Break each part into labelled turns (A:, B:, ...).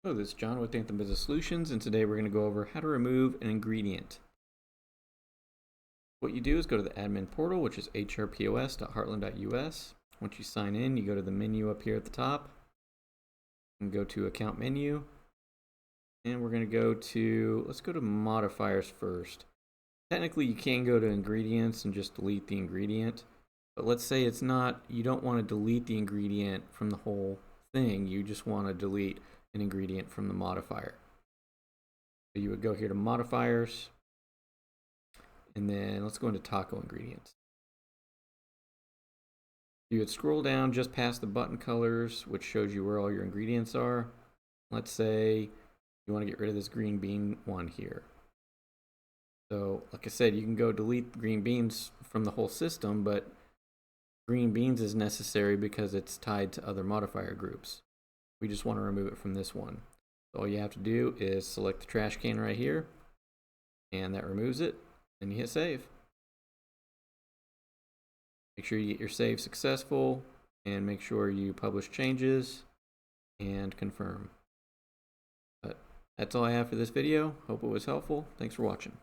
A: Hello, this is John with Anthem Business Solutions, and today we're going to go over how to remove an ingredient. What you do is go to the admin portal, which is hrpos.heartland.us. Once you sign in, you go to the menu up here at the top and go to account menu. And we're going to go to, let's go to modifiers first. Technically, you can go to ingredients and just delete the ingredient. But let's say it's not, you don't want to delete the ingredient from the whole thing. You just want to delete an ingredient from the modifier. So you would go here to modifiers, and then let's go into taco ingredients. You would scroll down just past the button colors, which shows you where all your ingredients are. Let's say you want to get rid of this green bean one here. So like I said, you can go delete green beans from the whole system, but green beans is necessary because it's tied to other modifier groups. We just want to remove it from this one. So all you have to do is select the trash can right here, and that removes it, and you hit save. Make sure you get your save successful, and make sure you publish changes and confirm. But that's all I have for this video. Hope it was helpful. Thanks for watching.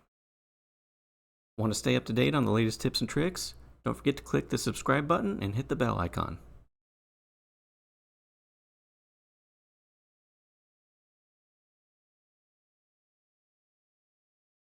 A: Want to stay up to date on the latest tips and tricks? Don't forget to click the subscribe button and hit the bell icon.